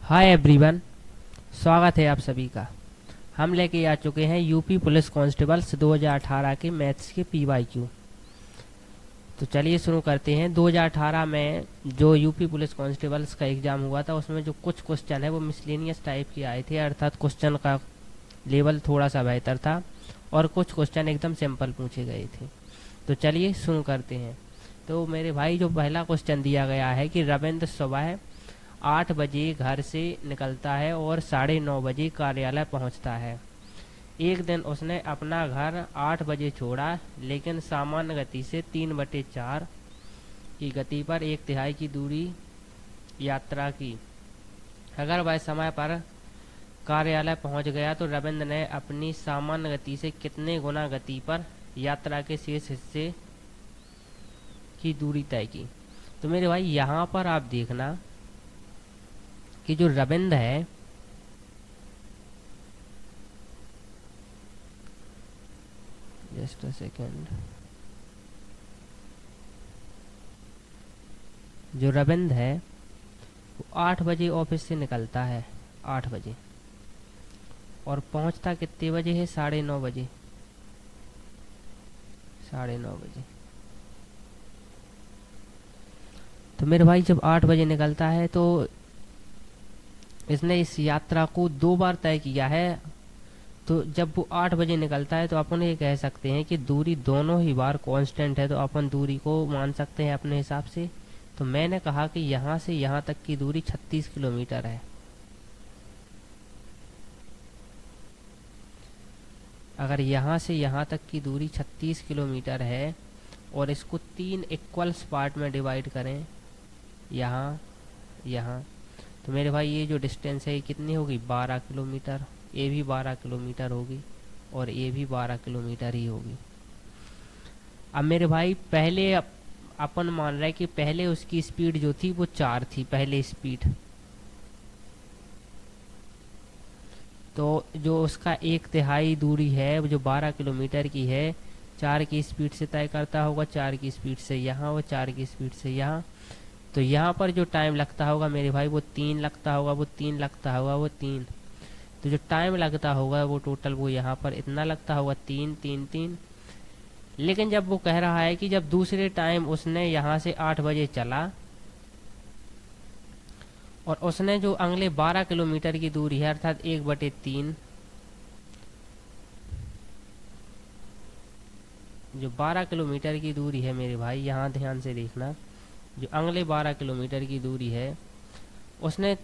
Hi everyone, स्वागत है आप सभी का। हम लेके आ चुके हैं यूपी पुलिस कांस्टेबल्स 2018 के मैथ्स के पीवाईक्यू। तो चलिए शुरू करते हैं। 2018 में जो यूपी पुलिस कांस्टेबल्स का एग्ज़ाम हुआ था उसमें जो कुछ क्वेश्चन है वो मिसलेनियस टाइप के आए थे, अर्थात क्वेश्चन का लेवल थोड़ा सा बेहतर था और कुछ क्वेश्चन एकदम सिंपल पूछे गए थे। तो चलिए शुरू करते हैं। तो मेरे भाई जो पहला क्वेश्चन दिया गया है कि रविंद्र सुबह 8 बजे घर से निकलता है और 9:30 बजे कार्यालय पहुंचता है। एक दिन उसने अपना घर 8 बजे छोड़ा, लेकिन सामान्य गति से 3/4 की गति पर 1/3 की दूरी यात्रा की। अगर वह समय पर कार्यालय पहुंच गया तो रविंद्र ने अपनी सामान्य गति से कितने गुना गति पर यात्रा के शेष हिस्से की दूरी तय की। तो मेरे भाई यहाँ पर आप देखना कि जो रविंद्र है जस्ट अ सेकेंड, जो रविंद्र है वो 8 बजे ऑफिस से निकलता है, 8 बजे, और पहुंचता कितने बजे है? 9:30 बजे। 9:30 बजे। तो मेरे भाई जब 8 बजे निकलता है तो इसने इस यात्रा को 2 बार तय किया है। तो जब वो 8 बजे निकलता है तो अपन ये कह सकते हैं कि दूरी दोनों ही बार कांस्टेंट है, तो अपन दूरी को मान सकते हैं अपने हिसाब से। तो मैंने कहा कि यहाँ से यहाँ तक की दूरी 36 किलोमीटर है। अगर यहाँ से यहाँ तक की दूरी 36 किलोमीटर है और इसको 3 इक्वल्स पार्ट में डिवाइड करें, यहाँ यहाँ, तो मेरे भाई ये जो डिस्टेंस है ये कितनी होगी? 12 किलोमीटर। ये भी 12 किलोमीटर होगी और ये भी 12 किलोमीटर ही होगी। अब मेरे भाई पहले अपन मान रहे हैं कि पहले उसकी स्पीड जो थी वो 4 थी, पहले स्पीड। तो जो उसका 1/3 दूरी है वो जो 12 किलोमीटर की है, 4 की स्पीड से तय करता होगा, 4 की स्पीड से यहाँ और 4 की स्पीड से यहाँ। तो यहाँ पर जो टाइम लगता होगा मेरे भाई वो 3 लगता होगा, वो 3 लगता होगा, वो 3। तो जो टाइम लगता होगा वो टोटल वो यहाँ पर इतना लगता होगा, 3 3 3। लेकिन जब वो कह रहा है कि जब दूसरे टाइम उसने यहाँ से 8 बजे चला और उसने जो अगले 12 किलोमीटर की दूरी है, अर्थात 1/3, जो 12 किलोमीटर की दूरी है मेरे भाई, यहाँ ध्यान से देखना, जो अगले 12 किलोमीटर की दूरी है उसने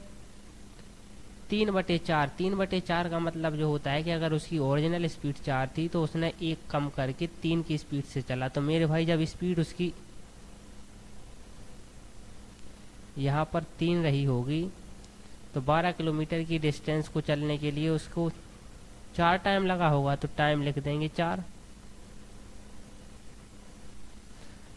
3/4, 3/4 का मतलब जो होता है कि अगर उसकी ओरिजिनल स्पीड 4 थी तो उसने 1 कम करके 3 की स्पीड से चला। तो मेरे भाई जब स्पीड उसकी यहाँ पर 3 रही होगी तो 12 किलोमीटर की डिस्टेंस को चलने के लिए उसको 4 टाइम लगा होगा, तो टाइम लिख देंगे 4।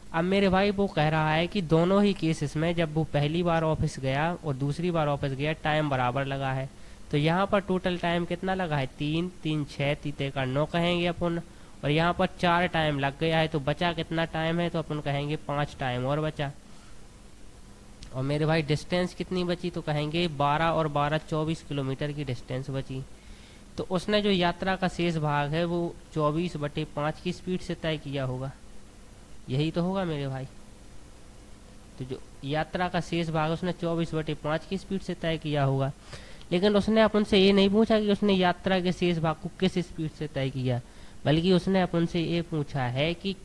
अब मेरे भाई वो कह रहा है कि दोनों ही केसेस में जब वो पहली बार ऑफिस गया और दूसरी बार ऑफिस गया टाइम बराबर लगा है। तो यहाँ पर टोटल टाइम कितना लगा है? 3 3 6 तीते का 9 कहेंगे अपन, और यहाँ पर 4 टाइम लग गया है, तो बचा कितना टाइम है? तो अपन कहेंगे 5 टाइम और बचा। और मेरे भाई डिस्टेंस कितनी बची? तो कहेंगे 12 और 12 24 किलोमीटर की डिस्टेंस बची। तो उसने जो यात्रा का शेष भाग है वो 24/5 की स्पीड से तय किया होगा, यही तो होगा मेरे भाई। तो जो यात्रा का शेष भाग उसने 24/5 की स्पीड से तय किया होगा। लेकिन उसने अपन से ये नहीं पूछा कि उसने यात्रा के शेष भाग को किस स्पीड से तय किया, बल्कि उसने अपन से ये पूछा है कि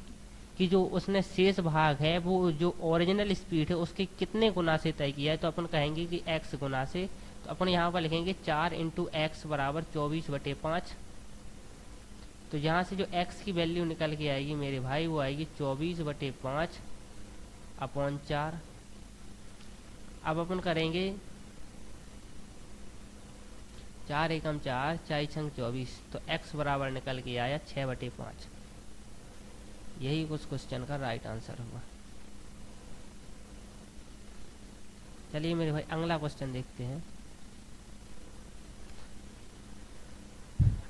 जो उसने शेष भाग है वो जो ओरिजिनल स्पीड है उसके कितने गुना से तय किया है। तो अपन कहेंगे कि x गुना से। तो अपन यहाँ पर लिखेंगे 4 × x = 24/5। तो यहाँ से जो x की वैल्यू निकल के आएगी मेरे भाई वो आएगी 24/5 अपॉन 4। अब अपन करेंगे 4 एकम 4 4 छंग 24, तो x बराबर निकल के आया 6/5। यही उस क्वेश्चन का राइट आंसर होगा। चलिए मेरे भाई अगला क्वेश्चन देखते हैं।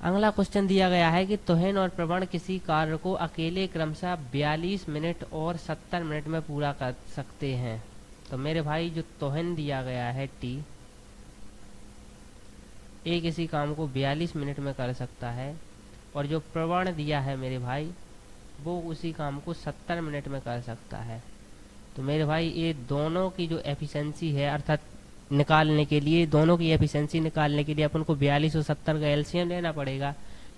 अगला क्वेश्चन दिया गया है कि तोहेन और प्रवण किसी कार्य को अकेले क्रमशः 42 मिनट और 70 मिनट में पूरा कर सकते हैं। तो मेरे भाई जो तोहेन दिया गया है टी, एक इसी काम को 42 मिनट में कर सकता है, और जो प्रवण दिया है मेरे भाई वो उसी काम को 70 मिनट में कर सकता है। तो मेरे भाई ये दोनों की जो एफिशिएंसी है, अर्थात निकालने के लिए, दोनों की एफिशिएंसी निकालने के लिए अपन को 42 और 70 का एलसीएम लेना पड़ेगा।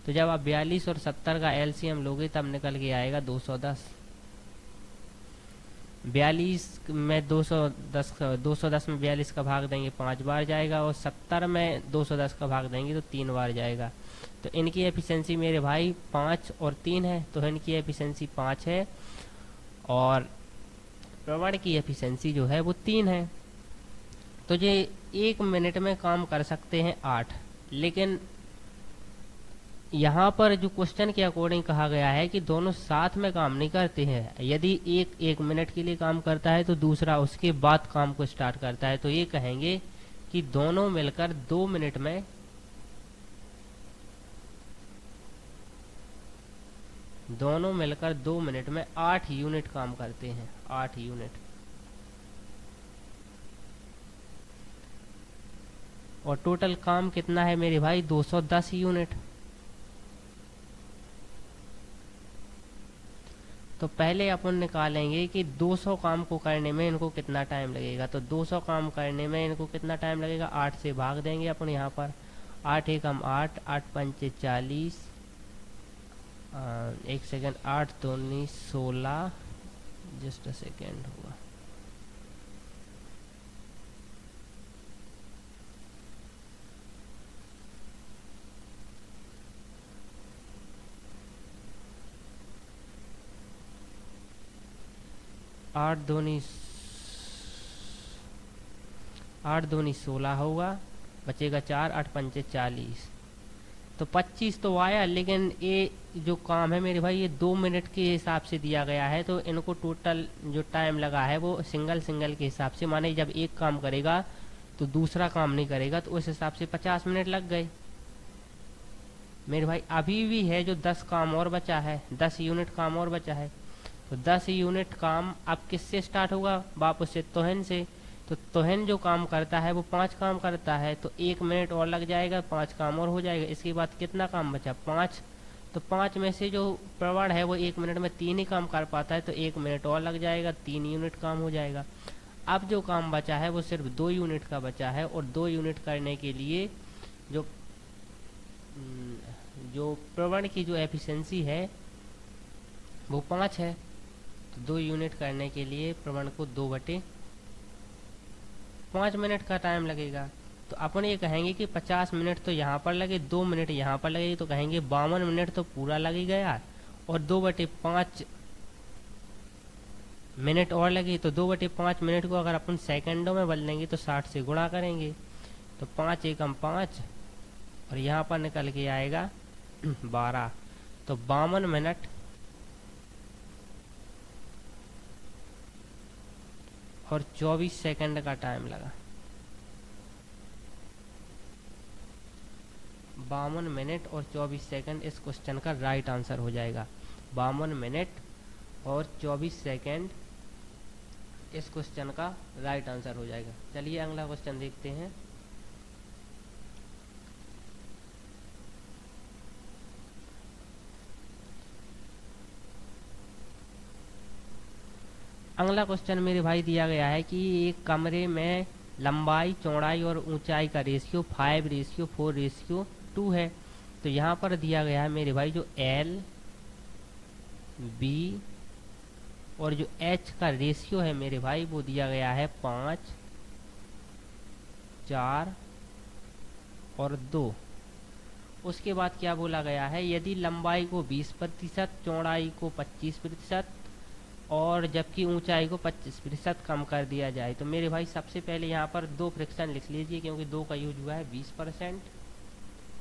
तो जब आप 42 और 70 का एलसीएम लोगे तब निकल के आएगा 210। 42 में 210 में 42 का भाग देंगे 5 बार जाएगा, और 70 में 210 का भाग देंगे तो 3 बार जाएगा। तो इनकी एफिशिएंसी मेरे भाई 5 और 3 है, तो इनकी एफिशिएंसी 5 है, और प्रवण की एफिशिएंसी जो है वो 3 है। तो ये 1 मिनट में काम कर सकते हैं 8। लेकिन यहाँ पर जो क्वेश्चन के अकॉर्डिंग कहा गया है कि दोनों साथ में काम नहीं करते हैं। यदि एक 1 मिनट के लिए काम करता है तो दूसरा उसके बाद काम को स्टार्ट करता है, तो ये कहेंगे कि दोनों मिलकर 2 मिनट में दोनों मिलकर 2 मिनट में 8 यूनिट काम करते हैं, 8 यूनिट। और टोटल काम कितना है मेरे भाई, 210 यूनिट। तो पहले अपन निकालेंगे कि 200 काम को करने में इनको कितना टाइम लगेगा। तो 200 काम करने में इनको कितना टाइम लगेगा, 8 से भाग देंगे अपन यहाँ पर। 8 एकम 8, 8 पंचे 40, 1 सेकेंड, 8 दूनी 16, जस्ट अ सेकेंड हुआ। 8 दूनी 16 होगा, बचेगा 4, 8 पंचे 40, तो 25 तो आया। लेकिन ये जो काम है मेरे भाई ये 2 मिनट के हिसाब से दिया गया है, तो इनको टोटल जो टाइम लगा है वो सिंगल सिंगल के हिसाब से, माने जब एक काम करेगा तो दूसरा काम नहीं करेगा, तो उस हिसाब से 50 मिनट लग गए मेरे भाई। अभी भी है जो 10 काम और बचा है, 10 यूनिट काम और बचा है। तो 10 यूनिट काम अब किससे स्टार्ट होगा, वापस से तोहन से। तो तोहन जो काम करता है वो 5 काम करता है, तो 1 मिनट और लग जाएगा, 5 काम और हो जाएगा। इसके बाद कितना काम बचा, 5। तो 5 में से जो प्रवण है वो 1 मिनट में 3 ही काम कर पाता है, तो 1 मिनट और लग जाएगा, 3 यूनिट काम हो जाएगा। अब जो काम बचा है वो सिर्फ 2 यूनिट का बचा है, और 2 यूनिट करने के लिए जो जो प्रवण की जो एफिशिएंसी है वो 5 है। तो 2 यूनिट करने के लिए प्रवण को 2/5 मिनट का टाइम लगेगा। तो अपन ये कहेंगे कि 50 मिनट तो यहाँ पर लगे, 2 मिनट यहाँ पर लगे, तो कहेंगे 52 मिनट तो पूरा लग गया, और 2/5 मिनट और लगे। तो 2/5 मिनट को अगर अपन सेकंडों में बदलेंगे लेंगे तो 60 से गुणा करेंगे, तो 5 एकम 5, और यहाँ पर निकल के आएगा 12। तो 52 मिनट और 24 सेकंड का टाइम लगा। 52 मिनट और 24 सेकंड इस क्वेश्चन का राइट आंसर हो जाएगा। 52 मिनट और 24 सेकंड इस क्वेश्चन का राइट आंसर हो जाएगा। चलिए अगला क्वेश्चन देखते हैं। अगला क्वेश्चन मेरे भाई दिया गया है कि एक कमरे में लंबाई, चौड़ाई और ऊंचाई का रेशियो 5:4:2 है। तो यहाँ पर दिया गया है मेरे भाई जो एल, बी और जो एच का रेशियो है मेरे भाई वो दिया गया है 5, 4 और 2। उसके बाद क्या बोला गया है, यदि लंबाई को 20%, चौड़ाई को 25% और जबकि ऊंचाई को 25% कम कर दिया जाए। तो मेरे भाई सबसे पहले यहाँ पर 2 फ्रैक्शन लिख लीजिए, क्योंकि 2 का यूज हुआ है, 20%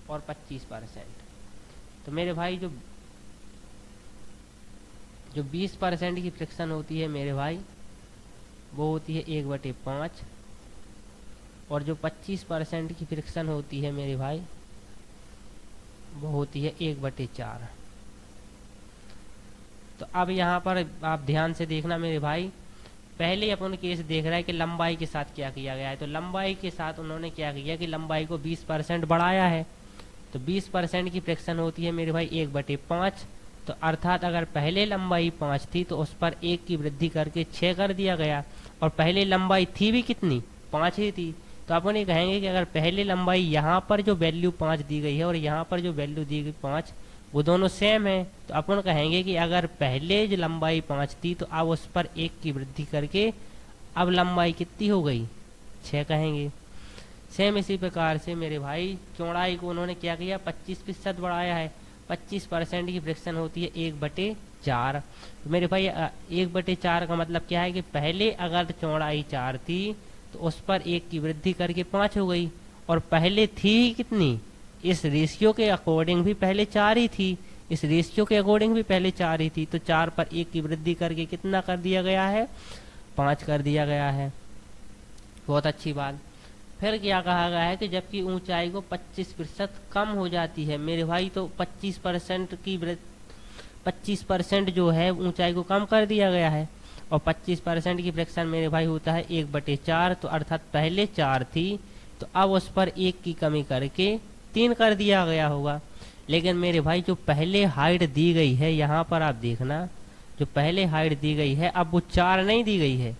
और 25%। तो मेरे भाई जो 20% की फ्रैक्शन होती है मेरे भाई वो होती है 1/5, और जो 25% की फ्रैक्शन होती है मेरे भाई वो होती है 1/4। तो अब यहाँ पर आप ध्यान से देखना मेरे भाई, पहले अपन केस देख रहा है कि लंबाई के साथ क्या किया गया है। तो लंबाई के साथ उन्होंने क्या किया कि लंबाई को 20% बढ़ाया है। तो 20% की फ्रैक्शन होती है मेरे भाई 1/5। तो अर्थात अगर पहले लंबाई 5 थी तो उस पर 1 की वृद्धि करके 6 कर दिया गया, और पहले लंबाई थी भी कितनी, 5 ही थी। तो अपन ये कहेंगे कि अगर पहले लंबाई यहाँ पर जो वैल्यू 5 दी गई है और यहाँ पर जो वैल्यू दी गई 5, वो दोनों सेम है, तो अपन कहेंगे कि अगर पहले जो लंबाई 5 थी तो अब उस पर 1 की वृद्धि करके अब लंबाई कितनी हो गई, 6 कहेंगे। सेम इसी प्रकार से मेरे भाई चौड़ाई को उन्होंने क्या किया, 25% बढ़ाया है। 25% की फ्रैक्शन होती है 1/4। तो मेरे भाई 1/4 का मतलब क्या है कि पहले अगर चौड़ाई 4 थी तो उस पर 1 की वृद्धि करके 5 हो गई, और पहले थी कितनी, इस रेशियो के अकॉर्डिंग भी पहले 4 ही थी, इस रेशियो के अकॉर्डिंग भी पहले 4 ही थी। तो 4 पर 1 की वृद्धि करके कितना कर दिया गया है, 5 कर दिया गया है। बहुत अच्छी बात। फिर क्या कहा गया है कि जबकि ऊंचाई को 25% कम हो जाती है मेरे भाई, तो 25% जो है ऊंचाई को कम कर दिया गया है, और 25% की फ्रैक्शन मेरे भाई होता है 1/4। तो अर्थात पहले 4 थी तो अब उस पर 1 की कमी करके 3 कर दिया गया होगा। लेकिन मेरे भाई जो पहले हाइट दी गई है, यहाँ पर आप देखना, जो पहले हाइट दी गई है अब वो 4 नहीं दी गई है।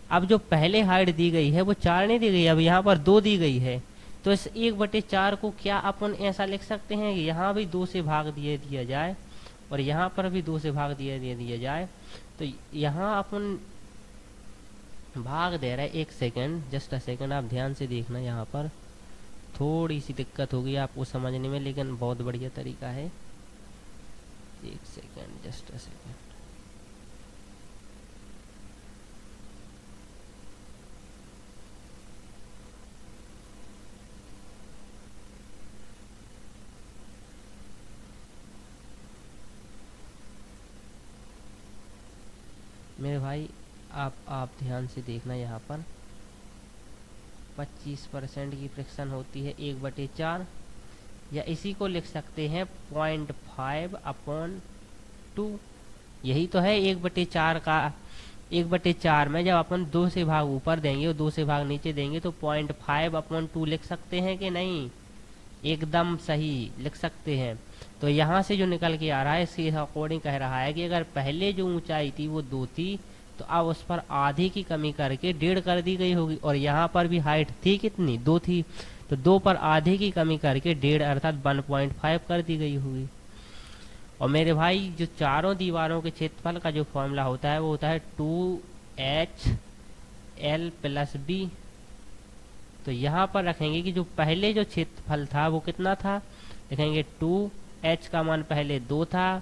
अब जो पहले हाइट दी गई है वो 4 नहीं दी गई, अब यहाँ पर 2 दी गई है। तो इस 1/4 को क्या अपन ऐसा लिख सकते हैं कि यहाँ भी 2 से भाग दिया जाए और यहाँ पर भी 2 से भाग दिया जाए। तो यहाँ अपन भाग दे रहा है, 1 सेकेंड, जस्ट अ सेकेंड, आप ध्यान से देखना। यहाँ पर थोड़ी सी दिक्कत होगी आपको समझने में, लेकिन बहुत बढ़िया तरीका है। 1 सेकेंड, जस्ट अ सेकेंड। मेरे भाई आप ध्यान से देखना, यहाँ पर 25% की फ्रैक्शन होती है 1/4, या इसी को लिख सकते हैं 0.5/2। यही तो है 1/4 का। 1/4 में जब अपन 2 से भाग ऊपर देंगे और 2 से भाग नीचे देंगे तो 0.5/2 लिख सकते हैं कि नहीं, एकदम सही लिख सकते हैं। तो यहाँ से जो निकल के आ रहा है इसके अकॉर्डिंग कह रहा है कि अगर पहले जो ऊंचाई थी वो 2 थी तो अब उस पर आधे की कमी करके 1.5 कर दी गई होगी, और यहाँ पर भी हाइट थी कितनी, 2 थी, तो 2 पर आधे की कमी करके 1.5 अर्थात 1.5 कर दी गई होगी। और मेरे भाई जो चारों दीवारों के क्षेत्रफल का जो फॉर्मूला होता है वो होता है 2HL+B। तो यहाँ पर रखेंगे कि जो पहले जो क्षेत्रफल था वो कितना था, लिखेंगे 2H का मान पहले 2 था,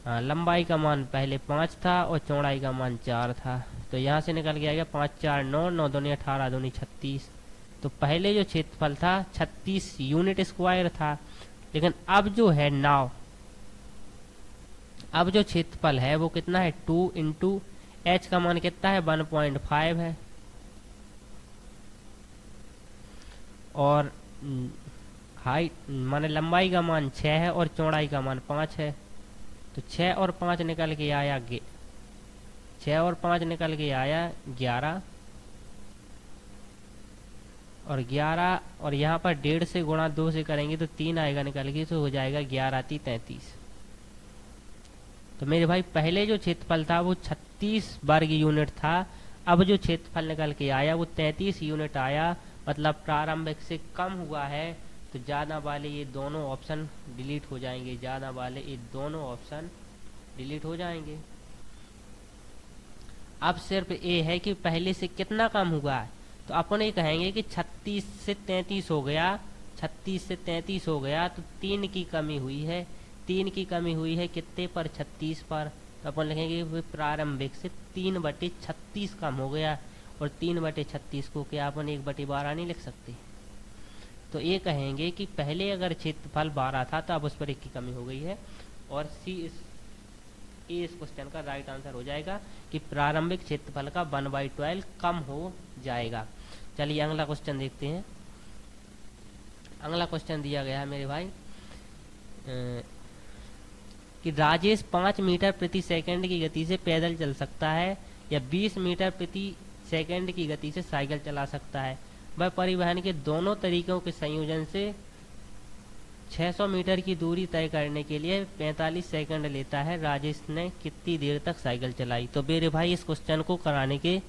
लंबाई का मान पहले 5 था और चौड़ाई का मान 4 था। तो यहाँ से निकल के आ गया 5 4 9, 9 दूनी 18, दूनी 36। तो पहले जो क्षेत्रफल था 36 यूनिट स्क्वायर था, लेकिन अब जो है नाव, अब जो क्षेत्रफल है वो कितना है, 2 इंटू H का मान कितना है, 1.5 है, और हाइट माने लंबाई का मान 6 है और चौड़ाई का मान 5 है। तो 6 और 5 निकल के आया 6 और 5 निकल के आया 11, और 11, और यहाँ पर 1.5 से गुणा 2 से करेंगे तो 3 आएगा निकल के, तो हो जाएगा 11 × 33। तो मेरे भाई पहले जो क्षेत्रफल था वो 36 वर्ग यूनिट था, अब जो क्षेत्रफल निकल के आया वो 33 यूनिट आया, मतलब प्रारंभिक से कम हुआ है। तो ज़्यादा वाले ये दोनों ऑप्शन डिलीट हो जाएंगे, ज़्यादा वाले ये दोनों ऑप्शन डिलीट हो जाएंगे। अब सिर्फ ये है कि पहले से कितना कम हुआ है, तो अपन ये कहेंगे कि 36 से 33 हो गया, 36 से 33 हो गया, तो 3 की कमी हुई है, 3 की कमी हुई है कितने पर, 36 पर। तो अपन लिखेंगे प्रारंभिक से 3/36 कम हो गया, और 3/36 को क्या अपन 1/12 नहीं लिख सकते। तो ये कहेंगे कि पहले अगर क्षेत्रफल 12 था तो अब उस पर 1 की कमी हो गई है, और इस क्वेश्चन का राइट आंसर हो जाएगा कि प्रारंभिक क्षेत्रफल का 1/12 कम हो जाएगा। चलिए अगला क्वेश्चन देखते हैं। अगला क्वेश्चन दिया गया है मेरे भाई कि राजेश 5 मीटर प्रति सेकंड की गति से पैदल चल सकता है, या 20 मीटर प्रति सेकंड की गति से साइकिल चला सकता है। वह परिवहन के दोनों तरीकों के संयोजन से 600 मीटर की दूरी तय करने के लिए 45 सेकंड लेता है। राजेश ने कितनी देर तक साइकिल चलाई? तो मेरे भाई इस क्वेश्चन को कराने के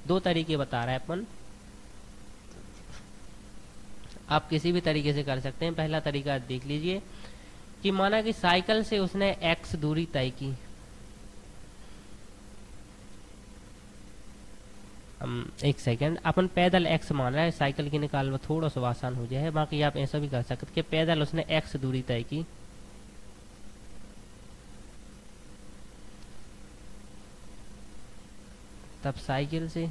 दो तरीके बता रहा है अपन। आप किसी भी तरीके से कर सकते हैं। पहला तरीका देख लीजिए कि माना कि साइकिल से उसने x दूरी तय की। एक सेकंड, अपन पैदल x मान रहा है, साइकिल की निकाल में थोड़ा सा आसान हो जाए। बाकी आप ऐसा भी कर सकते कि पैदल उसने x दूरी तय की, तब साइकिल से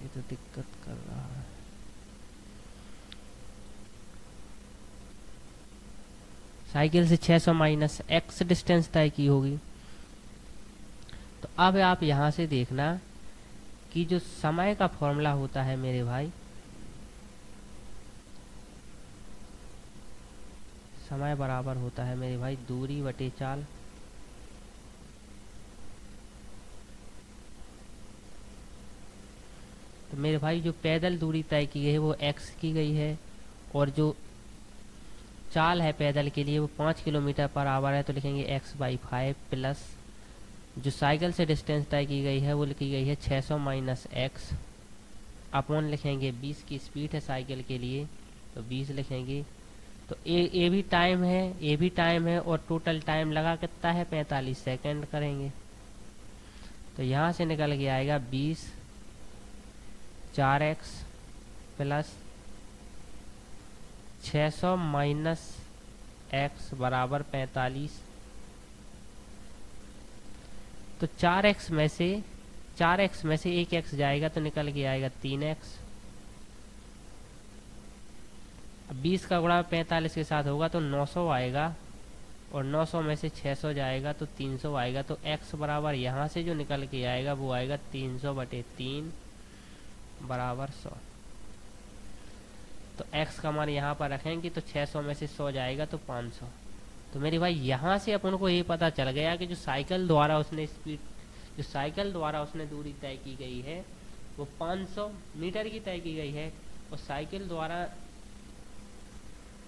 ये तो दिक्कत कर रहा है। साइकिल से 600 माइनस x डिस्टेंस तय की होगी। तो अब आप यहाँ से देखना कि जो समय का फॉर्मूला होता है मेरे भाई, समय बराबर होता है मेरे भाई दूरी बटे चाल। तो मेरे भाई जो पैदल दूरी तय की गई है वो x की गई है, और जो चाल है पैदल के लिए वो 5 किलोमीटर पर आवर है, तो लिखेंगे x/5 प्लस जो साइकिल से डिस्टेंस तय की गई है वो लिखी गई है 600 माइनस x अपॉन लिखेंगे 20 की स्पीड है साइकिल के लिए, तो 20 लिखेंगे। तो ए भी टाइम है, ए भी टाइम है, और टोटल टाइम लगा कितना है 45 सेकंड करेंगे। तो यहाँ से निकल के आएगा 20 4x प्लस 600 माइनस x बराबर 45। तो 4x में से एक x जाएगा तो निकल के आएगा 3x। अब 20 का गुणा 45 के साथ होगा तो 900 आएगा, और 900 में से 600 जाएगा तो 300 आएगा। तो x बराबर यहाँ से जो निकल के आएगा वो आएगा 300/3 बराबर 100। तो x का मान यहाँ पर रखेंगे तो 600 में से 100 जाएगा तो 500। तो मेरे भाई यहाँ से अपन को ये पता चल गया कि जो साइकिल द्वारा उसने दूरी तय की गई है वो 500 मीटर की तय की गई है, और साइकिल द्वारा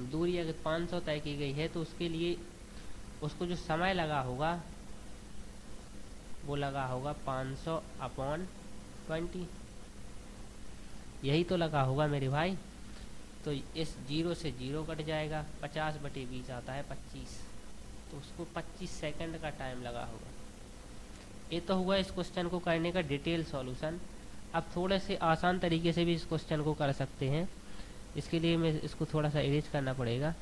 दूरी अगर 500 तय की गई है तो उसके लिए उसको जो समय लगा होगा वो लगा होगा 500/20। यही तो लगा होगा मेरे भाई। तो इस 0 से 0 कट जाएगा, 50/20 आता है 25, तो उसको 25 सेकंड का टाइम लगा होगा। ये तो हुआ इस क्वेश्चन को करने का डिटेल सॉल्यूशन। अब थोड़े से आसान तरीके से भी इस क्वेश्चन को कर सकते हैं। इसके लिए मैं इसको थोड़ा सा इरेज करना पड़ेगा।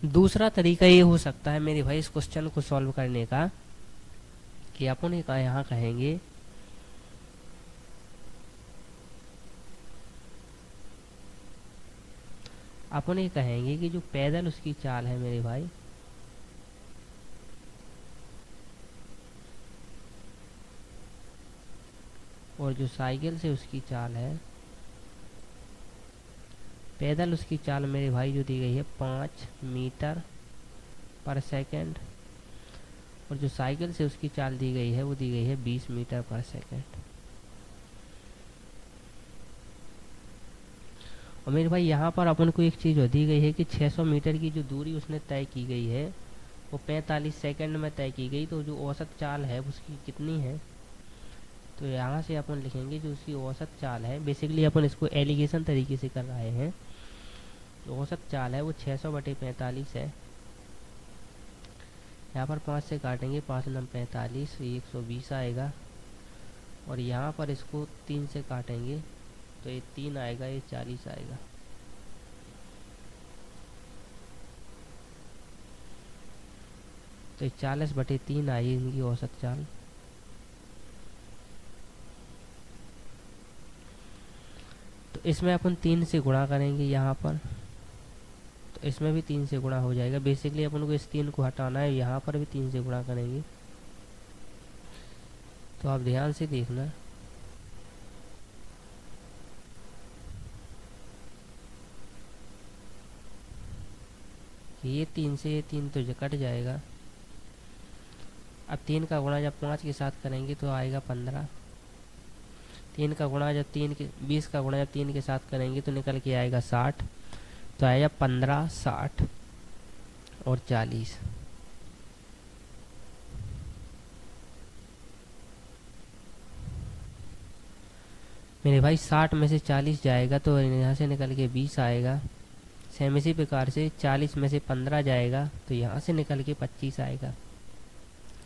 दूसरा तरीका ये हो सकता है मेरे भाई इस क्वेश्चन को सॉल्व करने का कि अपन यहाँ कहेंगे कि जो पैदल उसकी चाल है मेरे भाई और जो साइकिल से उसकी चाल है, पैदल उसकी चाल मेरे भाई जो दी गई है 5 मीटर पर सेकंड, और जो साइकिल से उसकी चाल दी गई है वो दी गई है 20 मीटर पर सेकंड। और मेरे भाई यहाँ पर अपन को एक चीज़ दी गई है कि 600 मीटर की जो दूरी उसने तय की गई है वो 45 सेकंड में तय की गई। तो जो औसत चाल है उसकी कितनी है, तो यहाँ से अपन लिखेंगे जो उसकी औसत चाल है। बेसिकली अपन इसको एलिगेशन तरीके से कर रहे हैं। जो औसत चाल है वो 600/45 है। यहाँ पर 5 से काटेंगे, 5 9 45, ये 120 आएगा। और यहाँ पर इसको 3 से काटेंगे तो ये 3 आएगा, ये 40 आएगा। तो 40/3 आई इनकी औसत चाल। तो इसमें अपन 3 से गुणा करेंगे यहाँ पर, तो इसमें भी 3 से गुणा हो जाएगा। बेसिकली अपन को इस 3 को हटाना है, यहाँ पर भी 3 से गुणा करेंगे। तो आप ध्यान से देखना, ये 3 से ये 3 तो कट जाएगा। अब 3 का गुणा जब 5 के साथ करेंगे तो आएगा 15। 3 का गुणा जब 20 का गुणा जब 3 के साथ करेंगे तो निकल के आएगा 60। तो आएगा 15, 60 और 40। मेरे भाई 60 में से 40 जाएगा तो यहाँ से निकल के 20 आएगा। सेम इसी प्रकार से 40 में से 15 जाएगा तो यहाँ से निकल के 25 आएगा।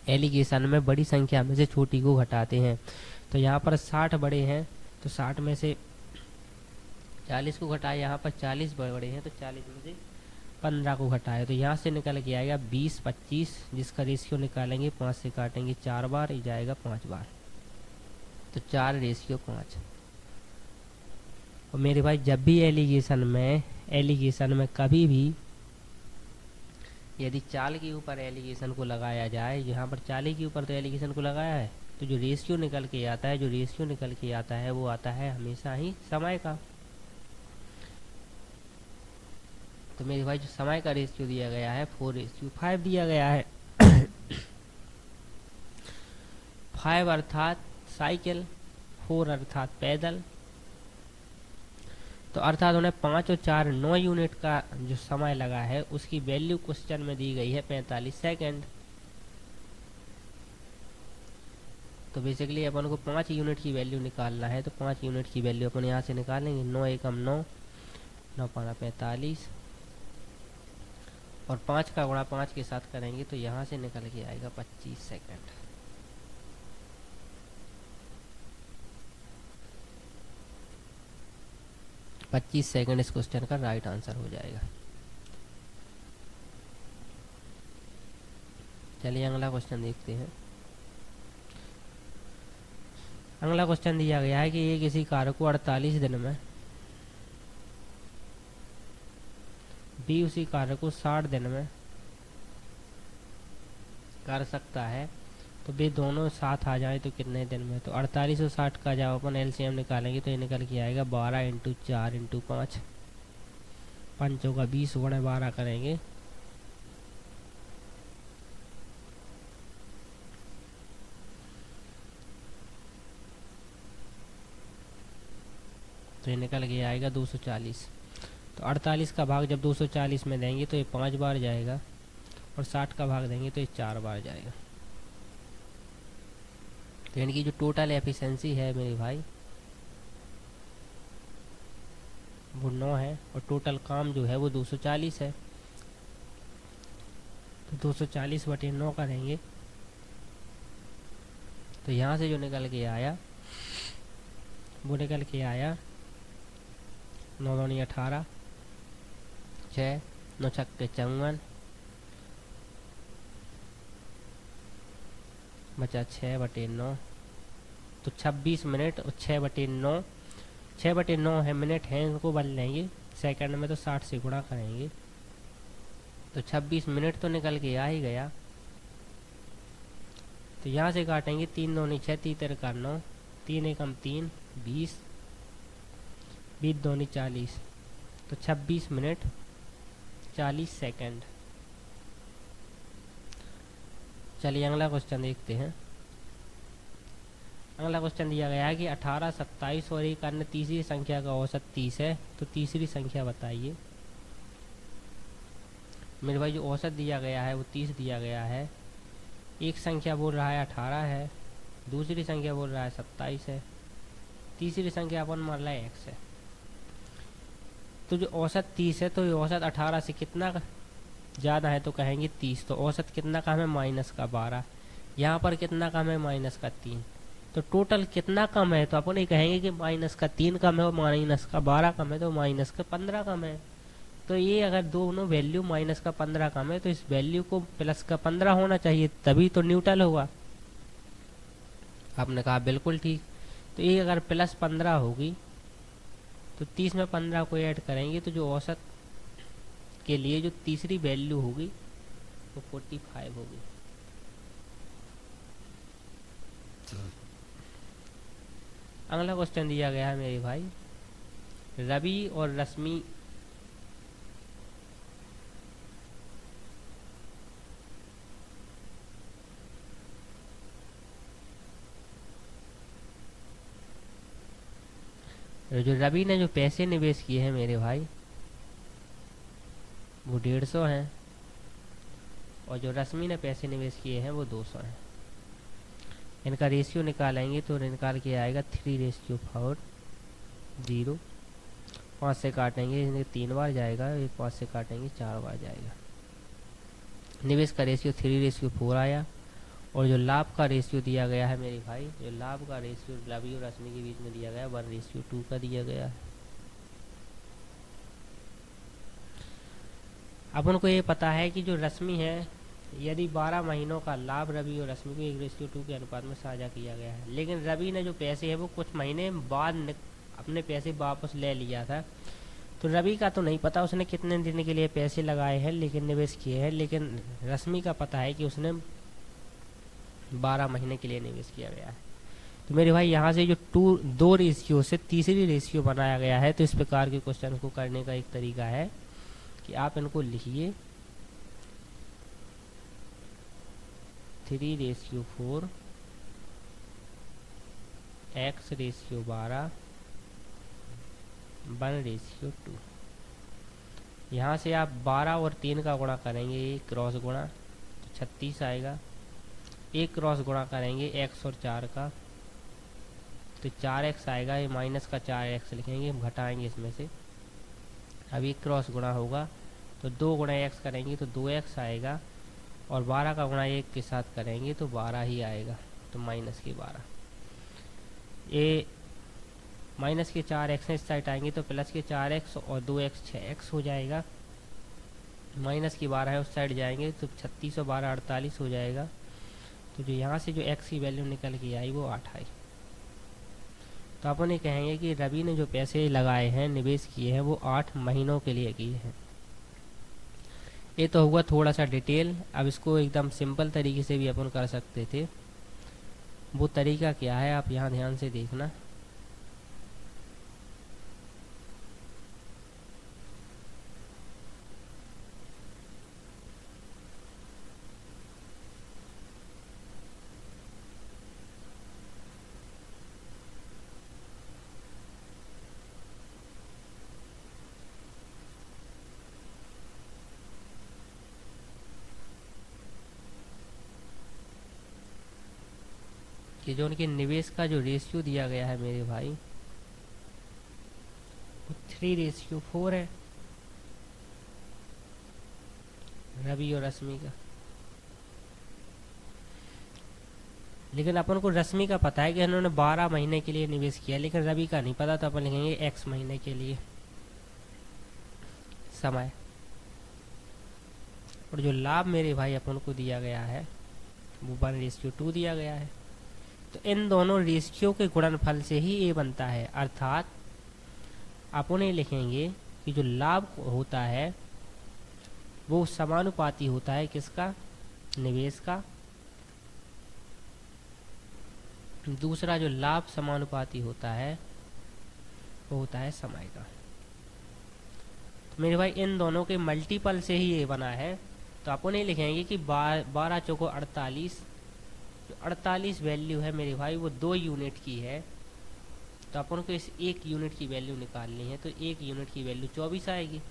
एलिगेशन में बड़ी संख्या में से छोटी को घटाते हैं। तो यहाँ पर 60 बड़े हैं तो 60 में से 40 को घटाए, यहाँ पर 40 बड़े हैं तो 40 में से 15 को घटाए, तो यहाँ से निकल के आएगा 20, 25, जिसका रेशियो निकालेंगे 5 से काटेंगे 4 बार, ये जाएगा 5 बार। तो 4:5। और मेरे भाई जब भी एलिगेशन में कभी भी यदि चाल के ऊपर एलिगेशन को लगाया जाए, यहाँ पर चाल के ऊपर तो एलिगेशन को लगाया है, तो जो रेशियो निकल के आता है वो आता है हमेशा ही समय का। तो मेरे भाई जो समय का रेशियो दिया गया है 4:5 दिया गया है। 5 अर्थात साइकिल, 4 अर्थात पैदल। तो अर्थात उन्हें 5 और 4 9 यूनिट का जो समय लगा है उसकी वैल्यू क्वेश्चन में दी गई है 45 सेकंड। तो बेसिकली अपन को 5 यूनिट की वैल्यू निकालना है, तो 5 यूनिट की वैल्यू अपन यहाँ से निकालेंगे। 9 एकम 9, 9 पाना 45 और 5 का गुणा 5 के साथ करेंगे तो यहाँ से निकल के आएगा 25 सेकंड। पच्चीस सेकंड इस क्वेश्चन का राइट आंसर हो जाएगा। चलिए अगला क्वेश्चन देखते हैं। अगला क्वेश्चन दिया गया है कि ये किसी कार्य को 48 दिन में, बी उसी कार्य को 60 दिन में कर सकता है, तो वे दोनों साथ आ जाए तो कितने दिन में। तो 48 और 60 का जब अपन एलसीएम निकालेंगे तो ये निकल के आएगा 12 × 4 × 5, 5 का 20 गुणे 12 करेंगे तो ये निकल के आएगा 240। तो 48 का भाग जब 240 में देंगे तो ये 5 बार जाएगा और 60 का भाग देंगे तो ये 4 बार जाएगा। तो यानी कि जो टोटल एफिशिएंसी है मेरे भाई वो 9 है और टोटल काम जो है वो 240 है। तो 240/9 करेंगे तो यहाँ से जो निकल के आया वो निकल के आया 9 दूनी 18, 6 9 छक्के 54, बचा 6/9, तो 26 मिनट और 6/9, 6/9 है मिनट हैं, इनको बदल लेंगे सेकंड में तो 60 से गुणा करेंगे तो 26 मिनट तो निकल के आ ही गया। तो यहाँ से काटेंगे 3 दूनी 6, 3 तिरक 9, 3 एकम 3, 20, 20 दूनी 40, तो 26 मिनट 40 सेकंड। चलिए अगला क्वेश्चन देखते हैं। अगला क्वेश्चन दिया गया है कि 18, 27 और एक अन्य तीसरी संख्या का औसत 30 है, तो तीसरी संख्या बताइए। मेरे भाई जो औसत दिया गया है वो 30 दिया गया है। एक संख्या बोल रहा है 18 है, दूसरी संख्या बोल रहा है 27 है, तीसरी संख्या अपन मान रहा है x है। तो जो औसत 30 है तो ये औसत 18 से कितना ज़्यादा है तो कहेंगे 30। तो औसत कितना कम है -12, यहाँ पर कितना कम है -3, तो टोटल कितना कम है तो अपन ये कहेंगे कि -3 कम है और -12 कम है तो -15 कम है। तो ये अगर दोनों वैल्यू माइनस का 15 कम है तो इस वैल्यू को प्लस का 15 होना चाहिए, तभी तो न्यूट्रल होगा। आपने कहा बिल्कुल ठीक। तो ये अगर प्लस 15 होगी तो 30 में 15 को ऐड करेंगे तो जो औसत के लिए जो तीसरी वैल्यू होगी वो 45 होगी। अगला क्वेश्चन दिया गया है मेरे भाई, रवि और रश्मि जो रवि ने जो पैसे निवेश किए हैं मेरे भाई वो 150 हैं, और जो रश्मि ने पैसे निवेश किए हैं वो 200 हैं। इनका रेशियो निकालेंगे तो निकाल के आएगा 3:4 0। 5 से काटेंगे, इन्हें 3 बार जाएगा, ये 5 से काटेंगे 4 बार जाएगा। निवेश का रेशियो 3:4 आया। और जो लाभ का रेशियो दिया गया है मेरे भाई, जो लाभ का रेशियो रवि और रश्मि के बीच में दिया गया है 1:2 का दिया गया है। अब उनको ये पता है कि जो रश्मि है, यदि 12 महीनों का लाभ रवि और रश्मि को 1:2 के अनुपात में साझा किया गया है, लेकिन रवि ने जो पैसे है वो कुछ महीने बाद अपने पैसे वापस ले लिया था। तो रवि का तो नहीं पता उसने कितने दिन के लिए पैसे लगाए हैं लेकिन निवेश किए हैं, लेकिन रश्मि का पता है कि उसने 12 महीने के लिए निवेश किया गया है। तो मेरे भाई यहाँ से जो 2 रेशियो से तीसरी रेशियो बनाया गया है, तो इस प्रकार के क्वेश्चन को करने का एक तरीका है कि आप इनको लिखिए 3:4 x/12 1:2। यहाँ से आप 12 और 3 का गुणा करेंगे, एक क्रॉस गुणा तो 36 आएगा। एक क्रॉस गुणा करेंगे x और 4 का तो 4x आएगा, ये माइनस का 4x लिखेंगे, हम घटाएंगे इसमें से। अब एक क्रॉस गुणा होगा तो 2 गुणा x करेंगे तो 2x आएगा, और 12 का गुणा 1 के साथ करेंगे तो 12 ही आएगा, तो माइनस के 12। ये माइनस के 4x इस साइड आएंगे तो प्लस के 4x और 2x 6x हो जाएगा। माइनस की 12 है उस साइड जाएंगे तो 36 और 12 48 हो जाएगा। तो जो यहाँ से जो x की वैल्यू निकल के आई वो 8 आई। तो अपन ये कहेंगे कि रवि ने जो पैसे लगाए हैं, निवेश किए हैं, वो 8 महीनों के लिए किए हैं। ये तो हुआ थोड़ा सा डिटेल। अब इसको एकदम सिंपल तरीके से भी अपन कर सकते थे। वो तरीका क्या है आप यहाँ ध्यान से देखना। कि जो उनके निवेश का जो रेशियो दिया गया है मेरे भाई वो 3:4 है रवि और रश्मि का। लेकिन अपन को रश्मि का पता है कि उन्होंने 12 महीने के लिए निवेश किया, लेकिन रवि का नहीं पता, तो अपन लिखेंगे x महीने के लिए समय। और जो लाभ मेरे भाई अपन को दिया गया है वो 1:2 दिया गया है। तो इन दोनों रेशियो के गुणनफल से ही ये बनता है, अर्थात अपन ये लिखेंगे कि जो लाभ होता है वो समानुपाती होता है किसका, निवेश का। दूसरा जो लाभ समानुपाती होता है वो होता है समय का। तो मेरे भाई इन दोनों के मल्टीपल से ही ये बना है। तो अपन ये लिखेंगे कि 12 चौको 48, जो 48 वैल्यू है मेरे भाई वो 2 यूनिट की है। तो अपन को इस 1 यूनिट की वैल्यू निकालनी है, तो 1 यूनिट की वैल्यू 24 आएगी।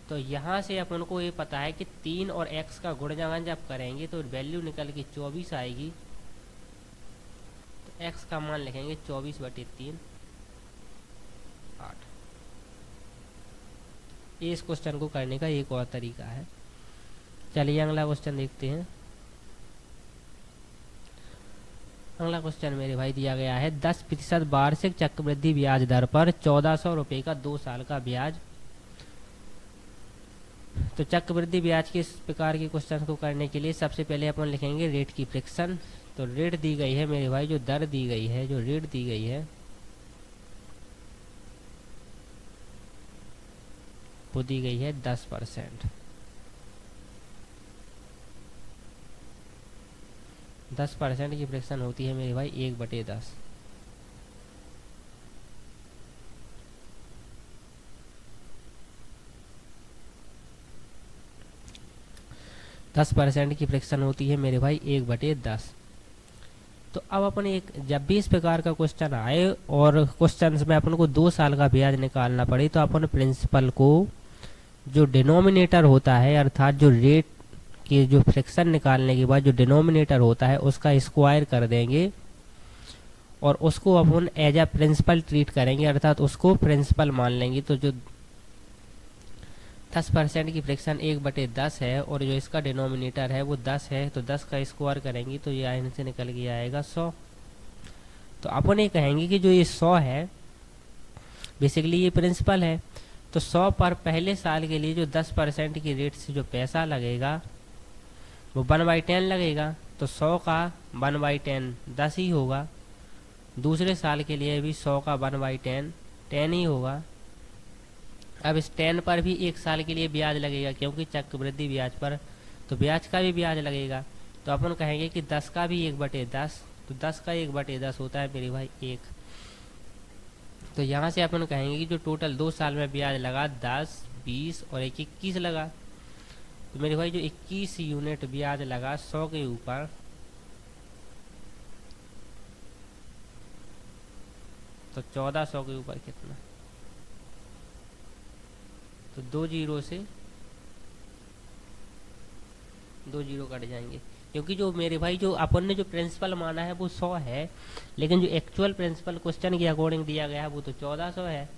तो यहाँ से अपन को ये पता है कि 3 और x का गुणजन जब करेंगे तो वैल्यू निकल के 24 आएगी। तो x का मान लिखेंगे 24/3 8। ये इस क्वेश्चन को करने का एक और तरीका है। चलिए अगला क्वेश्चन देखते हैं। अगला क्वेश्चन मेरे भाई दिया गया है 10% वार्षिक चक्रवृद्धि ब्याज दर पर 1400 रुपये का 2 साल का ब्याज तो चक्रवृद्धि ब्याज के इस प्रकार के क्वेश्चन को करने के लिए सबसे पहले अपन लिखेंगे रेट की फ्रिक्शन। तो रेट दी गई है मेरे भाई, जो दर दी गई है, जो रेट दी गई है वो दी गई है 10%। 10% की फ्रिक्शन होती है मेरे भाई 1/10। 10% की फ्रिक्शन होती है मेरे भाई 1/10। तो अब अपन एक जब भी इस प्रकार का क्वेश्चन आए और क्वेश्चन में अपन को 2 साल का ब्याज निकालना पड़े, तो अपन प्रिंसिपल को जो डिनोमिनेटर होता है, अर्थात जो रेट की जो फ्रिक्शन निकालने के बाद जो डिनोमिनेटर होता है उसका स्क्वायर कर देंगे और उसको अपन एज अ प्रिंसिपल ट्रीट करेंगे, अर्थात उसको प्रिंसिपल मान लेंगे। तो जो 10% की फ्रिक्शन 1/10 है और जो इसका डिनोमिनेटर है वो 10 है, तो 10 का स्क्वायर करेंगे तो ये यहाँ से निकल के आएगा 100। तो अपन ये कहेंगे कि जो ये 100 है बेसिकली ये प्रिंसिपल है। तो 100 पर पहले साल के लिए जो 10% की रेट से जो पैसा लगेगा वो 1/10 लगेगा। तो 100 का 1/10 10 ही होगा। दूसरे साल के लिए भी 100 का 1/10 10 ही होगा। अब इस 10 पर भी 1 साल के लिए ब्याज लगेगा, क्योंकि चक्रवृद्धि ब्याज पर तो ब्याज का भी ब्याज लगेगा। तो अपन कहेंगे कि 10 का भी 1/10, तो 10 का 1/10 होता है मेरे भाई 1। तो यहाँ से अपन कहेंगे कि जो टोटल 2 साल में ब्याज लगा 10, 20 और 21 लगा। तो मेरे भाई जो 21 यूनिट ब्याज लगा 100 के ऊपर, तो 1400 के ऊपर कितना, तो 2 जीरो से 2 जीरो कट जाएंगे, क्योंकि जो मेरे भाई जो अपन ने जो प्रिंसिपल माना है वो 100 है, लेकिन जो एक्चुअल प्रिंसिपल क्वेश्चन के अकॉर्डिंग दिया गया है वो तो 1400 है।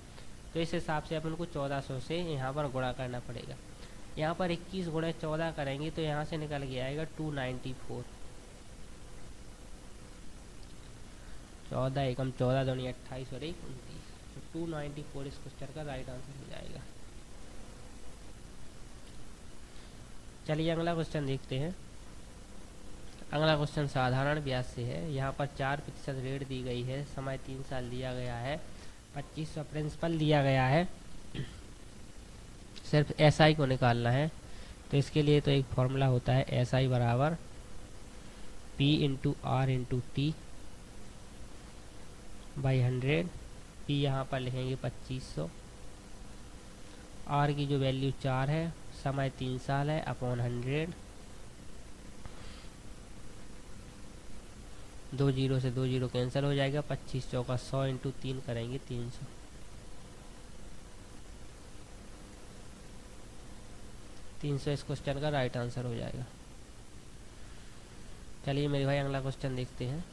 तो इस हिसाब से अपन को 1400 से यहाँ पर गुणा करना पड़ेगा। यहाँ पर 21 गुणे 14 करेंगे तो यहाँ से निकल के आएगा 294। 14 एकम 14 दूनी 28 और 1 29, तो 294 इस क्वेश्चन का राइट आंसर हो जाएगा। चलिए अगला क्वेश्चन देखते हैं। अगला क्वेश्चन साधारण ब्याज से है। यहाँ पर 4% रेट दी गई है, समय 3 साल दिया गया है, 2500 प्रिंसिपल दिया गया है, सिर्फ SI को निकालना है। तो इसके लिए तो एक फॉर्मूला होता है SI बराबर P into R into T by 100। P यहाँ पर लिखेंगे 2500, R की जो वैल्यू 4 है, समय 3 साल है, अपॉन 100। 2 जीरो से 2 जीरो कैंसिल हो जाएगा, 25 चौका 100 इंटू 3 करेंगे 300। 300 इस क्वेश्चन का राइट आंसर हो जाएगा। चलिए मेरे भाई अगला क्वेश्चन देखते हैं।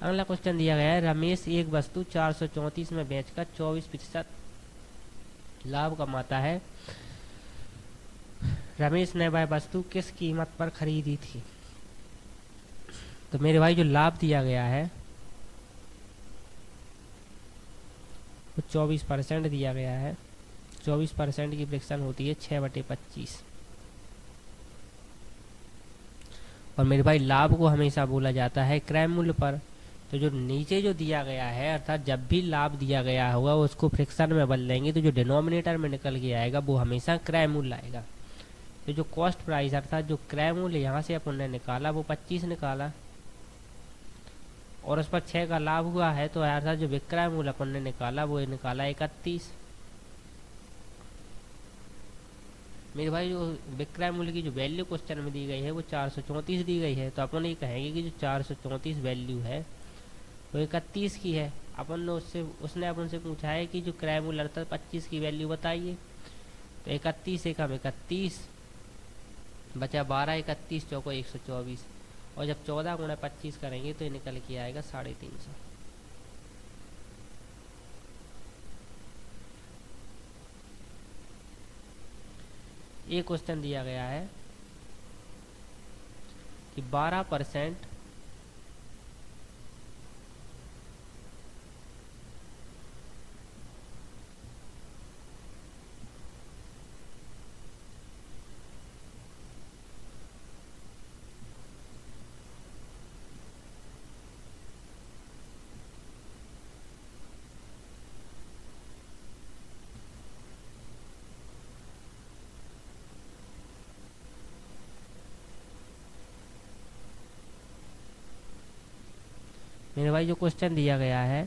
अगला क्वेश्चन दिया गया है, रमेश एक वस्तु 434 में बेचकर 24% लाभ कमाता है। रमेश ने वह वस्तु किस कीमत पर खरीदी थी? तो मेरे भाई जो लाभ दिया गया है वो 24% दिया गया है। 24% की फ्रिक्शन होती है 6/25। और मेरे भाई लाभ को हमेशा बोला जाता है क्रय मूल्य पर। तो जो नीचे जो दिया गया है, अर्थात जब भी लाभ दिया गया होगा उसको फ्रिक्शन में बदल देंगे, तो जो डिनोमिनेटर में निकल के आएगा वो हमेशा क्रय मूल्य आएगा। तो जो कॉस्ट प्राइस अर्थात जो क्रय मूल्य यहाँ से अपन ने निकाला वो 25 निकाला, और उस पर 6 का लाभ हुआ है, तो अर्थात जो विक्रय मूल्य अपन ने निकाला वो निकाला 31। मेरे भाई जो विक्रय मूल्य की जो वैल्यू क्वेश्चन में दी गई है वो 434 दी गई है, तो अपन ये कहेंगे कि जो 434 वैल्यू है वो 31 की है। अपन ने उसने अपन से पूछा है कि जो क्रय मूल्य अर्थात 25 की वैल्यू बताइए, तो 31 एकम 31 बचा 12, 31 चौको 124, और जब 14 गुणा 25 करेंगे तो ये निकल के आएगा 350। एक क्वेश्चन दिया गया है कि 12% मेरे भाई जो क्वेश्चन दिया गया है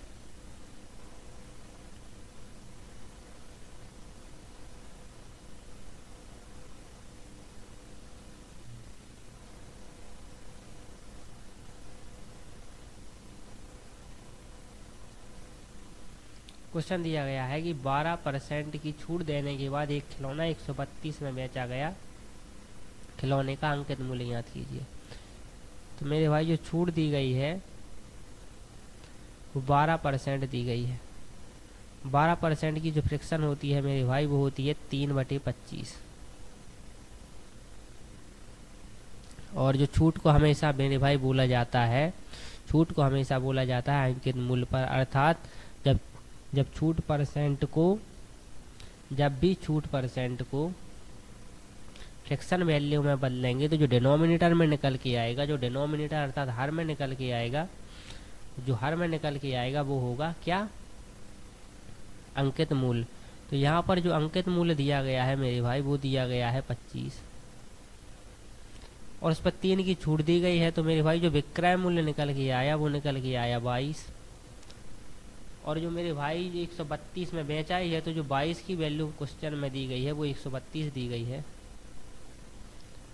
क्वेश्चन दिया गया है कि 12% की छूट देने के बाद एक खिलौना 132 में बेचा गया, खिलौने का अंकित मूल्य याद कीजिए। तो मेरे भाई जो छूट दी गई है वो 12% दी गई है। 12% की जो फ्रैक्शन होती है मेरे भाई वो होती है 3/25, और जो छूट को हमेशा मेरे भाई बोला जाता है, छूट को हमेशा बोला जाता है अंकित मूल्य पर, अर्थात जब जब छूट परसेंट को जब भी छूट परसेंट को फ्रैक्शन वैल्यू में बदलेंगे तो जो डिनोमिनेटर में निकल के आएगा, जो डिनोमिनेटर अर्थात हर में निकल के आएगा, जो हर में निकल के आएगा वो होगा क्या, अंकित मूल्य। तो यहाँ पर जो अंकित मूल्य दिया गया है मेरे भाई वो दिया गया है 25, और उस पर 3 की छूट दी गई है, तो मेरे भाई जो विक्रय मूल्य निकल के आया वो निकल के आया 22, और जो मेरे भाई 132 में बेचा ही है, तो जो 22 की वैल्यू क्वेश्चन में दी गई है वो 132 दी गई है,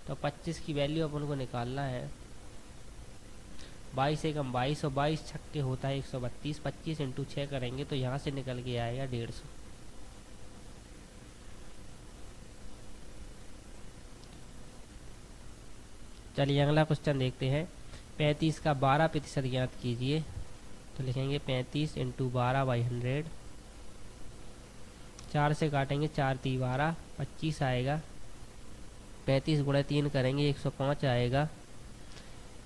तो 25 की वैल्यू अपन को निकालना है। 22 एकम 22 और 22 छक्के होता है 132, 25 इंटू 6 करेंगे तो यहाँ से निकल के आएगा 150। चलिए अगला क्वेश्चन देखते हैं। 35 का 12% ज्ञात कीजिए, तो लिखेंगे 35 इंटू 12/100, 4 से काटेंगे 4 × 3 = 12, 25 आएगा। 35 × 3 करेंगे 105 आएगा।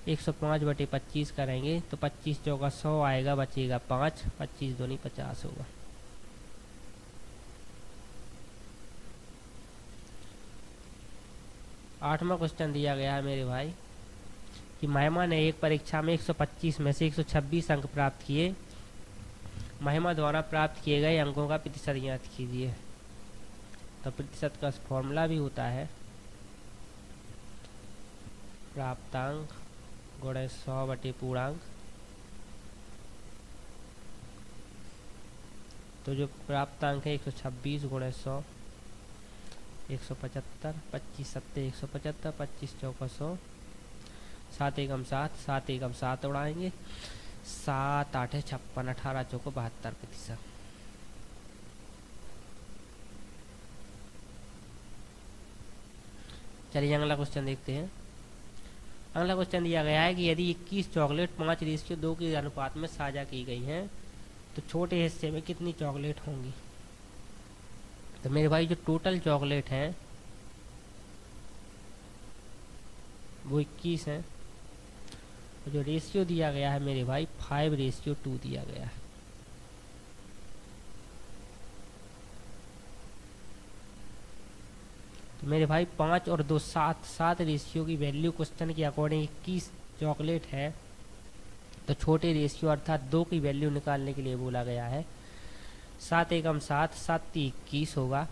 105/25 करेंगे तो 25 चौका 100 आएगा, बचेगा 5, 25 दूनी 50 होगा। आठवां क्वेश्चन दिया गया है मेरे भाई कि महिमा ने एक परीक्षा में 125 में से 126 अंक प्राप्त किए, महिमा द्वारा प्राप्त किए गए अंकों का प्रतिशत ज्ञात कीजिए। तो प्रतिशत का फॉर्मूला भी होता है प्राप्तांक गुणे 100/पूर्णांक। तो जो प्राप्तांक है 126 × 100 175, 25 7 175, 25 चौका 100, 7 एकम 7, 7 एकम 7 उड़ाएंगे, 7 8 56, 18 चौको 72%। चलिए अगला क्वेश्चन देखते हैं। अगला क्वेश्चन दिया गया है कि यदि 21 चॉकलेट 5:2 के अनुपात में साझा की गई हैं तो छोटे हिस्से में कितनी चॉकलेट होंगी। तो मेरे भाई जो टोटल चॉकलेट है वो 21 है, और जो रेशियो दिया गया है मेरे भाई 5:2 दिया गया है। तो मेरे भाई 5 और 2 7, 7 रेशियो की वैल्यू क्वेश्चन के अकॉर्डिंग 21 चॉकलेट है, तो छोटे रेशियो अर्थात 2 की वैल्यू निकालने के लिए बोला गया है। 7 एकम 7, 7 × 3 = 21 होगा,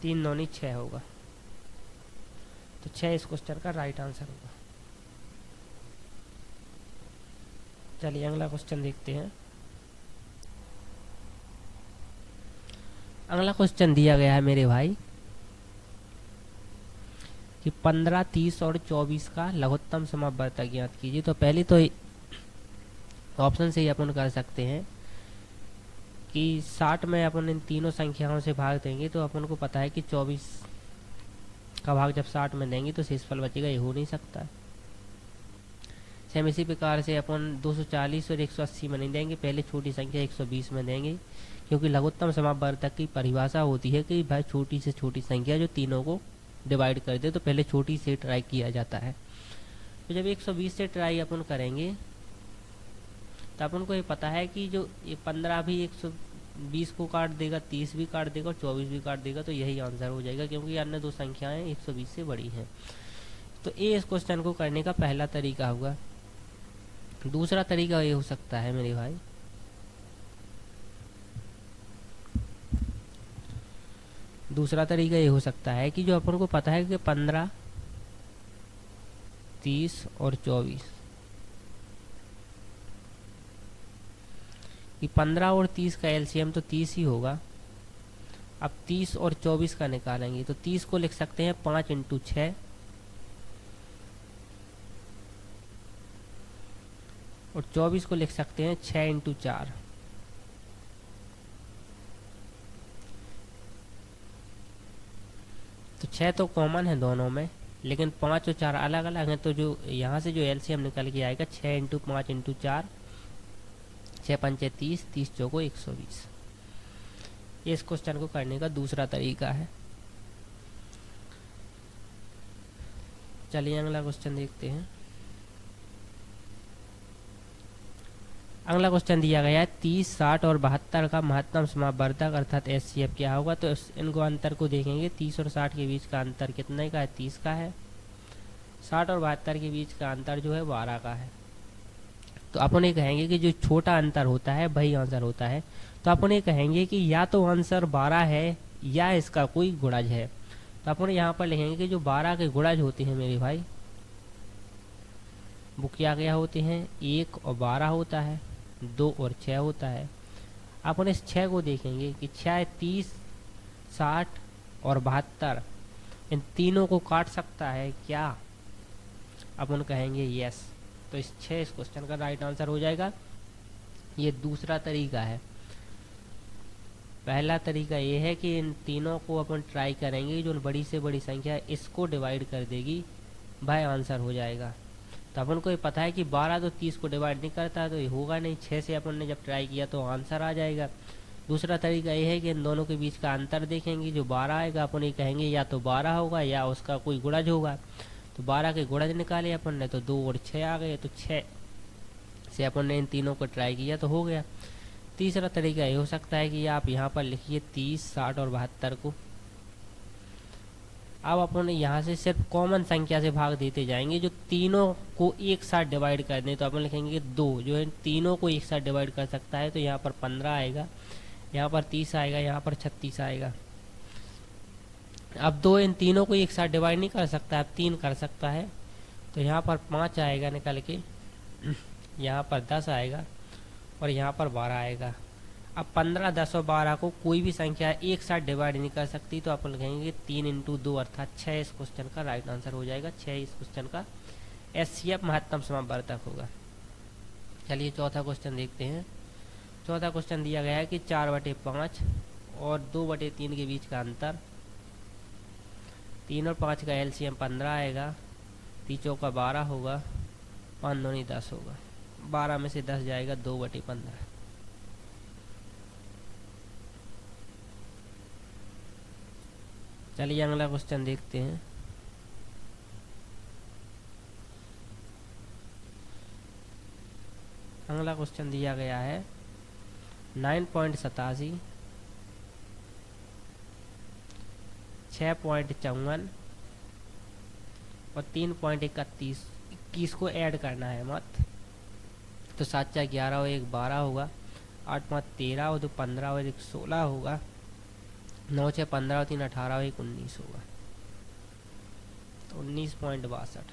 3 9 6 होगा, तो 6 इस क्वेश्चन का राइट आंसर होगा। चलिए अगला क्वेश्चन देखते हैं। अगला क्वेश्चन दिया गया है मेरे भाई कि 15, 30 और 24 का लघुत्तम समापवर्तक ज्ञात कीजिए। तो पहले तो ऑप्शन से ही अपन कर सकते हैं कि 60 में अपन इन तीनों संख्याओं से भाग देंगे, तो अपन को पता है कि 24 का भाग जब 60 में देंगे तो शेषफल बचेगा, ये हो नहीं सकता। सेम इसी प्रकार से अपन 240 और 180 में नहीं देंगे, पहले छोटी संख्या 120 में देंगे, क्योंकि लघुत्तम समापवर्तक की परिभाषा होती है कि भाई छोटी से छोटी संख्या जो तीनों को डिवाइड कर दे, तो पहले छोटी से ट्राई किया जाता है। तो जब 120 से ट्राई अपन करेंगे तो अपन को ये पता है कि जो ये 15 भी 120 को काट देगा, 30 भी काट देगा और 24 भी काट देगा, तो यही आंसर हो जाएगा, क्योंकि अन्य दो संख्याएं 120 से बड़ी हैं। तो ये इस क्वेश्चन को करने का पहला तरीका होगा। दूसरा तरीका ये हो सकता है मेरे भाई, दूसरा तरीका ये हो सकता है कि जो अपन को पता है कि 15, 30 और 24, कि 15 और 30 का एलसीएम तो 30 ही होगा। अब 30 और 24 का निकालेंगे तो 30 को लिख सकते हैं 5 × 6 और 24 को लिख सकते हैं 6 × 4। तो 6 तो कॉमन है दोनों में, लेकिन 5 और 4 अलग अलग हैं, तो जो यहाँ से जो एलसीएम निकल के आएगा 6 × 5 × 4, 6 पंचे 30, 30 चौको 120। ये इस क्वेश्चन को करने का दूसरा तरीका है। चलिए अगला क्वेश्चन देखते हैं। अगला क्वेश्चन दिया गया है 30, 60 और 72 का महत्तम समापवर्तक अर्थात एचसीएफ क्या होगा। तो इनको अंतर को देखेंगे, 30 और 60 के बीच का अंतर कितने का है, 30 का है। 60 और 72 के बीच का अंतर जो है 12 का है। तो अपन ये कहेंगे कि जो छोटा अंतर होता है वही आंसर होता है। तो अपन ये कहेंगे कि या तो आंसर 12 है या इसका कोई गुणज है। तो अपन यहाँ पर लिखेंगे कि जो 12 के गुणज होते हैं मेरे भाई, वो क्या क्या होते हैं, 1 और 12 होता है, 2 और 6 होता है। अपन इस 6 को देखेंगे कि 6 30, 60 और 72 इन तीनों को काट सकता है क्या, अपन कहेंगे यस। तो इस 6 इस क्वेश्चन का राइट आंसर हो जाएगा। ये दूसरा तरीका है। पहला तरीका ये है कि इन तीनों को अपन ट्राई करेंगे, जो बड़ी से बड़ी संख्या इसको डिवाइड कर देगी भाई आंसर हो जाएगा। तो अपन को ये पता है कि 12 तो 30 को डिवाइड नहीं करता, तो ये होगा नहीं। 6 से अपन ने जब ट्राई किया तो आंसर आ जाएगा। दूसरा तरीका ये है कि इन दोनों के बीच का अंतर देखेंगे, जो 12 आएगा अपन ये कहेंगे या तो 12 होगा या उसका कोई गुणज होगा। तो 12 के गुणज निकाले अपन ने तो 2 और 6 आ गए, तो 6 से अपन ने इन तीनों को ट्राई किया तो हो गया। तीसरा तरीका ये हो सकता है कि आप यहाँ पर लिखिए 30, 60 और 72 को। अब अपन यहाँ से सिर्फ कॉमन संख्या से भाग देते जाएंगे, जो तीनों को एक साथ डिवाइड कर दें। तो अपन लिखेंगे 2, जो है तीनों को एक साथ डिवाइड कर सकता है। तो यहाँ पर 15 आएगा, यहाँ पर 30 आएगा, यहाँ पर 36 आएगा। अब 2 इन तीनों को एक साथ डिवाइड नहीं कर सकता, अब 3 कर सकता है। तो यहाँ पर 5 आएगा निकल के, यहाँ पर 10 आएगा और यहाँ पर 12 आएगा। अब 15, 10 और 12 को कोई भी संख्या एक साथ डिवाइड नहीं कर सकती, तो अपन कहेंगे 3 × 2 अर्थात 6 इस क्वेश्चन का राइट आंसर हो जाएगा। 6 इस क्वेश्चन का एचसीएफ महत्तम समापवर्तक होगा। चलिए चौथा क्वेश्चन देखते हैं। चौथा क्वेश्चन दिया गया है कि 4/5 और 2/3 के बीच का अंतर। 3 और 5 का एलसीएम 15 आएगा, 3 का 12 होगा, 5 दूनी 10 होगा। 12 में से 10 जाएगा, 2/15। चलिए अगला क्वेश्चन देखते हैं। अगला क्वेश्चन दिया गया है 9.87, 6.54 और 3.31। 21 को ऐड करना है मत। तो 7 × 11 और 1 12 होगा, 8 × 5 13 और 2 15 और 1 16 होगा, 9 6 15 और 3 18 और 1 19 होगा, तो 19.62।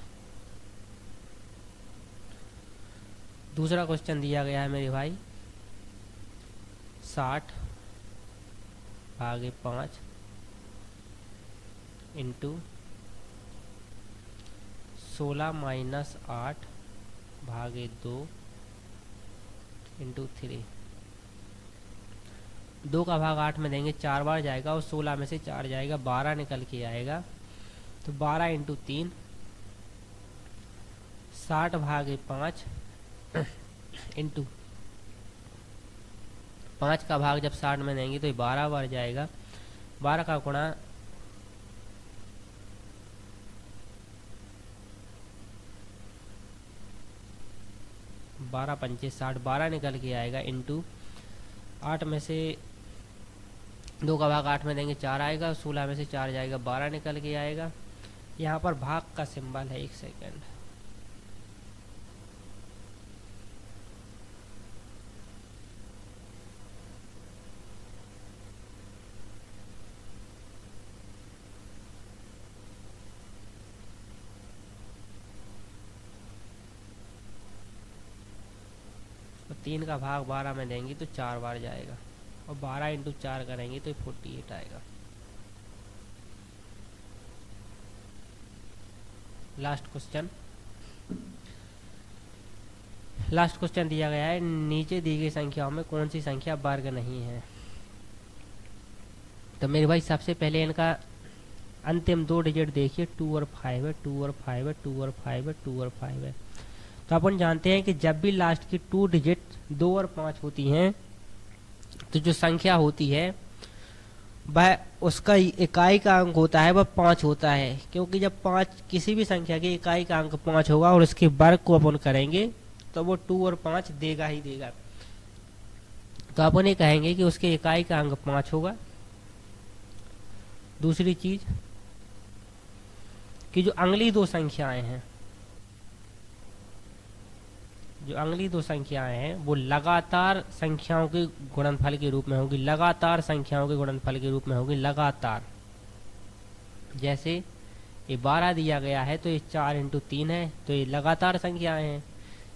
दूसरा क्वेश्चन दिया गया है मेरे भाई 60 भागे 5 इंटू 16 माइनस 8 भागे 2 इंटू 3। 2 का भाग 8 में देंगे 4 बार जाएगा और 16 में से 4 जाएगा 12 निकल के आएगा, तो 12 इंटू 3 60 भागे 5 इंटू 5 का भाग जब 60 में देंगे तो ये 12 बार जाएगा, 12 का गुणा 12 पंचे 60, 12 निकल के आएगा इंटू 8 में से 2 का भाग 8 में देंगे 4 आएगा, 16 में से 4 जाएगा 12 निकल के आएगा। यहाँ पर भाग का सिंबल है, 1 सेकेंड। तो 3 का भाग 12 में देंगे तो 4 बार जाएगा और 12 इंटू 4 करेंगे तो 48 आएगा। लास्ट क्वेश्चन दिया गया है, नीचे दी गई संख्याओं में कौन सी संख्या वर्ग नहीं है। तो मेरे भाई सबसे पहले इनका अंतिम 2 डिजिट देखिए, 2 और 5 है, 2 और 5 है, 2 और 5 है, 2 और 5 है। तो अपन जानते हैं कि जब भी लास्ट की 2 डिजिट 2 और 5 होती हैं तो जो संख्या होती है वह उसका इकाई का अंक होता है वह 5 होता है, क्योंकि जब 5 किसी भी संख्या की इकाई का अंक 5 होगा और उसके वर्ग को अपन करेंगे तो वो 2 और 5 देगा ही देगा। तो अपन ये कहेंगे कि उसके इकाई का अंक 5 होगा। दूसरी चीज कि जो अगली दो संख्याएं हैं, जो अगली दो संख्याएं हैं वो लगातार संख्याओं के गुणनफल के रूप में होगी, लगातार संख्याओं के गुणनफल के रूप में होगी, लगातार। जैसे ये 12 दिया गया है तो ये 4 इंटू 3 है, तो ये लगातार संख्याएं हैं।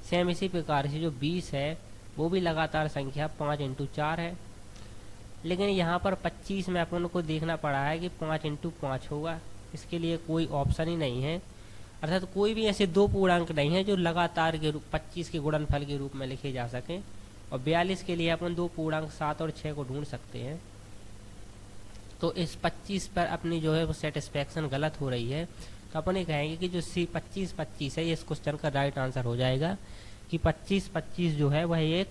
सेम इसी प्रकार से जो 20 है वो भी लगातार संख्या 5 इंटू 4 है। लेकिन यहाँ पर 25 में अपन को देखना पड़ा है कि 5 इंटू 5 होगा, इसके लिए कोई ऑप्शन ही नहीं है, अर्थात तो कोई भी ऐसे दो पूर्णांक नहीं है जो लगातार के रूप 25 के गुणनफल के रूप में लिखे जा सकें। और 42 के लिए अपन दो पूर्णांक 7 और 6 को ढूंढ सकते हैं। तो इस 25 पर अपनी जो है वो सेटिस्फैक्शन गलत हो रही है, तो अपन ये कहेंगे कि जो सी 25 है ये इस क्वेश्चन का राइट आंसर हो जाएगा कि 25 जो है वह एक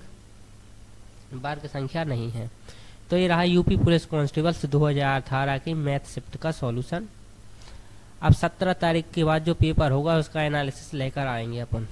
वर्ग संख्या नहीं है। तो ये रहा यूपी पुलिस कांस्टेबल्स 2018 की मैथ शिफ्ट का सॉल्यूशन। अब 17 तारीख के बाद जो पेपर होगा उसका एनालिसिस लेकर आएंगे अपन।